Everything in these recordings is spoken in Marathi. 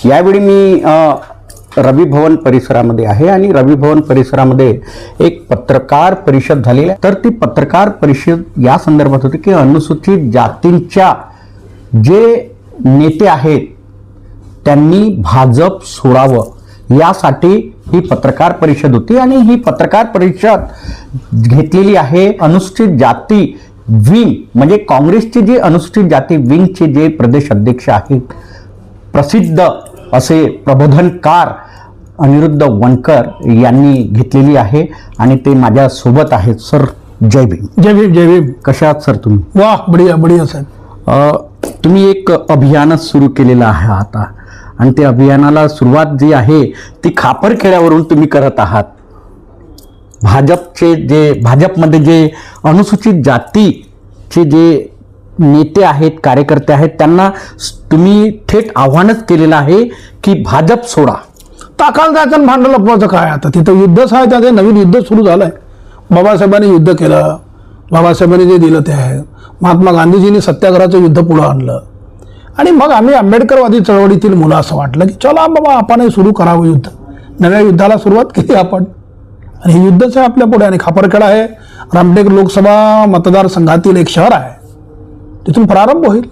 यावेळी मी रवी भवन परिसरामध्ये आहे आणि रवी भवन परिसरामध्ये एक पत्रकार परिषद झालेली आहे. तर ती पत्रकार परिषद या संदर्भात होती की अनुसूचित जातींच्या जे नेते आहेत त्यांनी भाजप सोडावं यासाठी ही पत्रकार परिषद होती आणि ही पत्रकार परिषद घेतलेली आहे अनुसूचित जाती विंग म्हणजे काँग्रेसची जी अनुसूचित जाती विंगचे जे प्रदेश अध्यक्ष आहेत प्रसिद्ध असे प्रबोधनकार अनिरुद्ध वनकर यांनी घेतलेली आहे आणि ते माझ्या सोबत आहेत. सर जय भीम. जय भीम. जय भीम. कशा आहात सर तुम्ही? वाह बढिया बढिया साहेब. तुम्ही एक अभियानच सुरू केलेलं आहे आता आणि ते अभियानाला सुरुवात जी आहे ती खापरखेड्यावरून तुम्ही करत आहात. भाजपमध्ये जे अनुसूचित जातीचे जे नेते आहेत कार्यकर्ते आहेत त्यांना तुम्ही थेट आव्हानच केलेलं आहे की भाजप सोडा. ताकाल जायचं आणि भांडण लपवायचं काय? आता तिथं युद्धच आहे, त्या नवीन युद्ध सुरू झालंय. बाबासाहेबांनी युद्ध केलं, बाबासाहेबांनी जे दिलं ते आहे. महात्मा गांधीजींनी सत्याग्रहाचं युद्ध पुढं आणलं आणि मग आम्ही आंबेडकरवादी चळवळीतील मुलं असं वाटलं की चला बाबा आपणही सुरू करावं युद्ध. नव्या युद्धाला सुरुवात केली आपण आणि हे युद्धच आहे आपल्या पुढे. आणि खापरखेडा हे रामटेक लोकसभा मतदारसंघातील एक शहर आहे. तिथून प्रारंभ होईल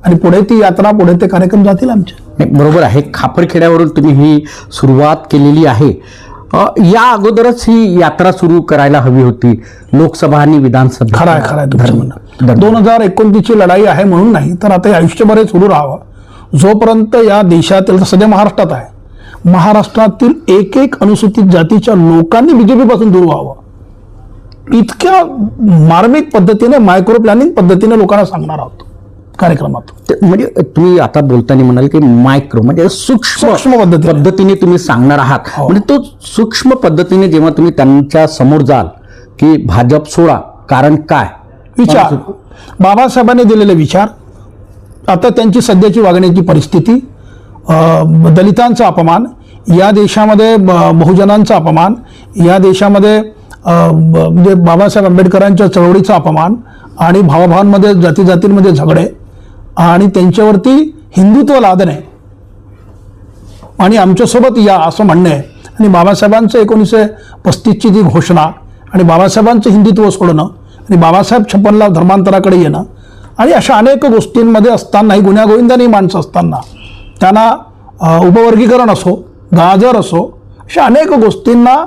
आणि पुढे ती यात्रा, पुढे ते कार्यक्रम जातील आमचे. बरोबर आहे. खापरखेड्यावरून तुम्ही ही सुरुवात केलेली आहे. या अगोदरच ही यात्रा सुरू करायला हवी होती लोकसभा आणि विधानसभा. खरं आहे तुमचं म्हणणं. 2029ची लढाई आहे म्हणून नाही तर आता आयुष्यभर सुरू राहावं. जोपर्यंत या देशातील सध्या महाराष्ट्रात आहे, महाराष्ट्रातील एक एक अनुसूचित जातीच्या लोकांनी बीजेपी पासून दूर व्हावं इतक्या मार्मिक पद्धतीने मायक्रो प्लॅनिंग पद्धतीने लोकांना सांगणार आहोत कार्यक्रमात. म्हणजे तुम्ही आता बोलताना म्हणाल की मायक्रो म्हणजे सूक्ष्म पद्धतीने तुम्ही सांगणार आहात. म्हणजे तो सूक्ष्म पद्धतीने जेव्हा तुम्ही त्यांच्या समोर जाल की भाजप सोडा, कारण काय विचार बाबासाहेबांनी दिलेले विचार, आता त्यांची सध्याची वागण्याची परिस्थिती, दलितांचा अपमान या देशामध्ये, बहुजनांचा अपमान या देशामध्ये, म्हणजे बाबासाहेब आंबेडकरांच्या चळवळीचा अपमान आणि भावाभावांमध्ये जातीजातींमध्ये झगडे आणि त्यांच्यावरती हिंदुत्व लादणे आणि आमच्यासोबत या असं म्हणणं आहे. आणि बाबासाहेबांचं 1935ची जी घोषणा आणि बाबासाहेबांचं हिंदुत्व सोडणं आणि बाबासाहेब 56ला धर्मांतराकडे येणं आणि अशा अनेक गोष्टींमध्ये असतानाही गुण्यागोविंदानी माणसं असताना त्यांना उपवर्गीकरण असो, गाजर असो, अशा अनेक गोष्टींना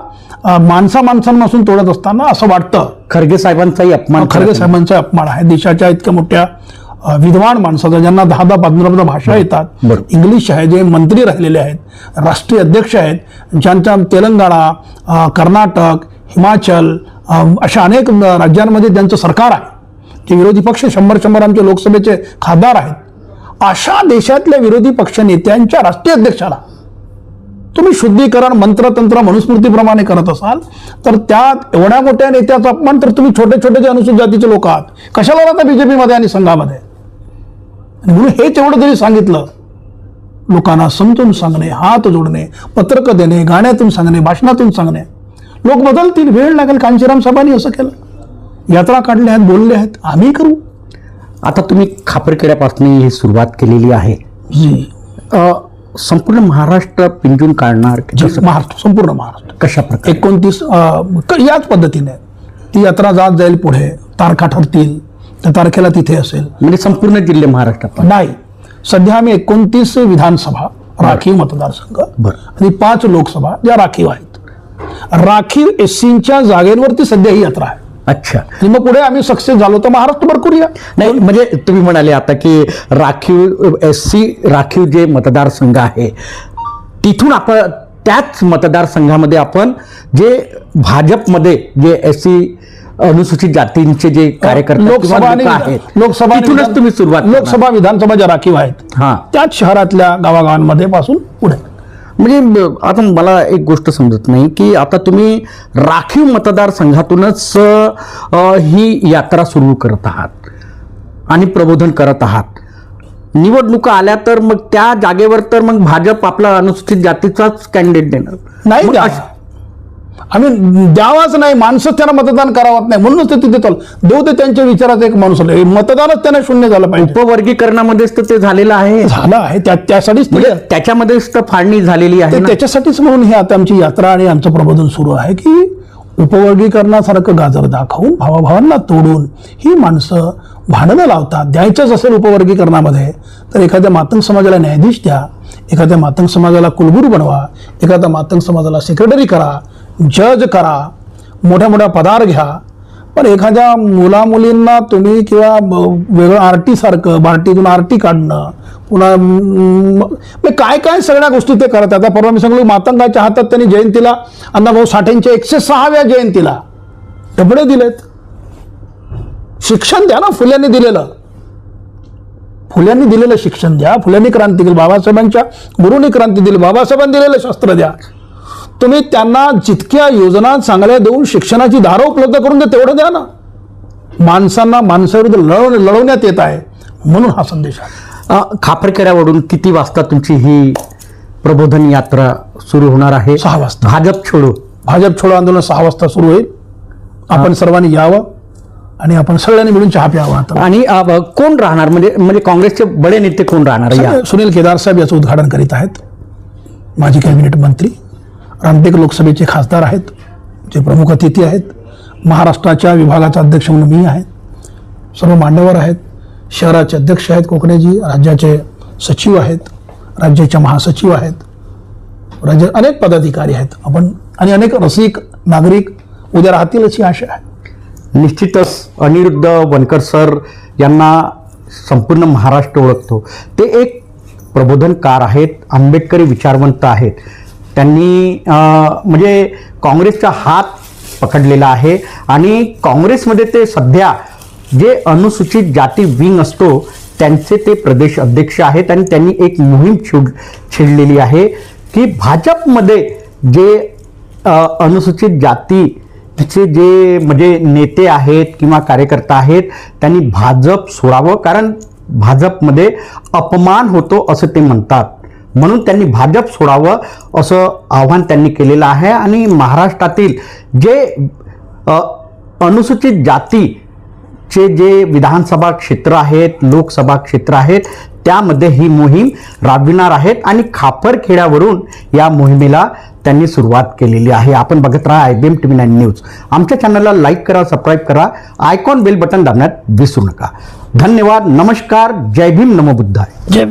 माणसांपासून तोडत असताना असं वाटतं खरगे साहेबांचाही अपमान, खरगे साहेबांचा अपमान आहे. देशाच्या इतक्या मोठ्या विद्वान माणसाचा, ज्यांना 10-15 भाषा येतात, इंग्लिश आहे, जे मंत्री राहिलेले आहेत, राष्ट्रीय अध्यक्ष आहेत, ज्यांच्या तेलंगणा, कर्नाटक, हिमाचल अशा अनेक राज्यांमध्ये ज्यांचं सरकार आहे, जे विरोधी पक्ष 100 आमचे लोकसभेचे खासदार आहेत, अशा देशातल्या विरोधी पक्ष नेत्यांच्या राष्ट्रीय अध्यक्षाला तुम्ही शुद्धीकरण मंत्रतंत्र मनुस्मृतीप्रमाणे करत असाल तर त्यात एवढ्या मोठ्या नेत्याचा अपमान, तर तुम्ही छोटे छोटे जे अनुसूचित जातीचे लोक आहात कशाला राहता बीजेपीमध्ये आणि संघामध्ये? आणि म्हणून हेच एवढं जरी सांगितलं, लोकांना समजून सांगणे, हात जोडणे, पत्रक देणे, गाण्यातून सांगणे, भाषणातून सांगणे, लोक बदलतील. वेळ लागेल. कांचीराम साहेबांनी असं केलं, यात्रा काढल्या आहेत, बोलले आहेत, आम्ही करू. आता तुम्ही खापरखेड्यापासून ही सुरुवात केलेली आहे. संपूर्ण महाराष्ट्र पिंजून काढणार? महाराष्ट्र, संपूर्ण महाराष्ट्र. कशा प्रकारे? 29 याच पद्धतीने ती यात्रा जात जाईल. पुढे तारखा ठरतील, त्या तारखेला तिथे असेल. म्हणजे संपूर्ण जिल्हे महाराष्ट्रात नाही. सध्या आम्ही 29 विधानसभा राखीव मतदारसंघ आणि 5 लोकसभा ज्या राखीव आहेत, राखीव एससीच्या जागेवरती सध्या ही यात्रा आहे. अच्छा. आणि मग पुढे आम्ही सक्सेस झालो तर महाराष्ट्रभर करूया. नाही म्हणजे तुम्ही म्हणाले आता की राखीव एससी राखीव जे मतदारसंघ आहे तिथून आपण त्याच मतदारसंघामध्ये आपण जे भाजपमध्ये जे एससी अनुसूचित जातींचे जे कार्यकर्ते लोकसभा तिथूनच तुम्ही सुरुवात, लोकसभा विधानसभा ज्या राखीव आहेत त्याच शहरातल्या गावागावांमध्ये पासून पुढे. म्हणजे आता मला एक गोष्ट समजत नाही की आता तुम्ही राखीव मतदारसंघातूनच ही यात्रा सुरू करत आहात आणि प्रबोधन करत आहात. निवडणुका आल्या तर मग त्या जागेवर तर मग भाजप आपला अनुसूचित जातीचाच कॅन्डिडेट देणार नाही. आम्ही द्यावाच नाही, माणसंच त्यांना मतदान करावत नाही म्हणूनच ते तिथे चालू देऊ ते त्यांच्या विचारात एक माणूस आला. मतदानच त्यांना शून्य झालं पाहिजे. उपवर्गीकरणामध्येच तर ते झालेलं आहे. झालं आहे त्यासाठीच म्हणजे त्याच्यामध्येच तर फाळणी झालेली आहे ना. त्याच्यासाठीच म्हणून ही आता आमची यात्रा आणि आमचं प्रबोधन सुरू आहे की उपवर्गीकरणासारखं गाजर दाखवून भावाभावांना तोडून ही माणसं भांडणं लावतात. द्यायचंच असेल उपवर्गीकरणामध्ये तर एखाद्या मातंग समाजाला न्यायाधीश द्या, एखाद्या मातंग समाजाला कुलगुरू बनवा, एखाद्या मातंग समाजाला सेक्रेटरी करा, जज करा, मोठ्या मोठ्या पदार घ्या. पण एखाद्या मुलामुलींना तुम्ही किंवा वेगळं आरटी सारखं बार्टीतून आरटी काढणं, पुन्हा काय काय सगळ्या गोष्टी ते करतात. आता परवा मी सांगलो मातंगाच्या हातात त्यांनी जयंतीला अण्णाभाऊ साठेंच्या 106व्या जयंतीला डबडे दिलेत. शिक्षण द्या ना, फुल्यांनी दिलेलं शिक्षण द्या. फुल्यांनी क्रांती केली, बाबासाहेबांच्या गुरुंनी क्रांती दिली, बाबासाहेबांनी दिलेलं शस्त्र द्या. तुम्ही त्यांना जितक्या योजना चांगल्या देऊन शिक्षणाची दारं उपलब्ध करून द्या, तेवढं द्या ना. माणसांना माणसाविरुद्ध लढवण्यात येत आहे म्हणून हा संदेश आहे. खापरखेड्यावरून किती वाजता तुमची ही प्रबोधन यात्रा सुरू होणार आहे? 6 वाजता. भाजप छोडो आंदोलन 6 वाजता सुरू होईल. आपण सर्वांनी यावं आणि आपण सगळ्यांनी मिळून चहा प्यावा. आता आणि कोण राहणार, म्हणजे काँग्रेसचे बडे नेते कोण राहणार? सुनील केदार साहेब याचं उद्घाटन करीत आहेत. माजी कॅबिनेट मंत्री, रामटेक लोकसभेचे खासदार आहेत, जे प्रमुख अतिथी आहेत. महाराष्ट्राच्या विभागाचा अध्यक्ष म्हणून मी आहे. सर्व मान्यवर आहेत. शहराचे अध्यक्ष आहेत कोकणेजी, राज्याचे सचिव आहेत, राज्याच्या महासचिव आहेत, राज्यात अनेक पदाधिकारी आहेत. आपण आणि अनेक रसिक नागरिक उद्या राहतील अशी आशा आहे. निश्चितच अनिरुद्ध वनकर सर यांना संपूर्ण महाराष्ट्र ओळखतो. ते एक प्रबोधनकार आहेत, आंबेडकरी विचारवंत आहेत. त्यांनी म्हणजे काँग्रेसचा हात पकडलेला आहे आणि काँग्रेसमध्ये ते सध्या जे अनुसूचित जाती विंग असतो त्यांचे ते प्रदेश अध्यक्ष आहेत. आणि त्यांनी एक मोहीम छेडलेली आहे की भाजपमध्ये जे अनुसूचित जातीचे जे म्हणजे नेते आहेत किंवा कार्यकर्ता आहेत त्यांनी भाजप सोडावं, कारण भाजपमध्ये अपमान होतो असं ते म्हणतात. म्हणून त्यांनी भाजप सोडावं असं आव्हान त्यांनी केलेलं आहे. आणि महाराष्ट्रातील जे अनुसूचित जातीचे जे विधानसभा क्षेत्र आहेत, लोकसभा क्षेत्र आहेत, त्यामध्ये ही मोहीम राबविणार आहेत. आणि खापरखेड्यावरून या मोहिमेला त्यांनी सुरुवात केलेली आहे. आपण बघत राहा IBM TV 9 न्यूज. आमच्या चॅनलला लाईक करा, सबस्क्राईब करा, आयकॉन बेल बटन दाबण्यात विसरू नका. धन्यवाद. नमस्कार. जय भीम. नमो बुद्धाय.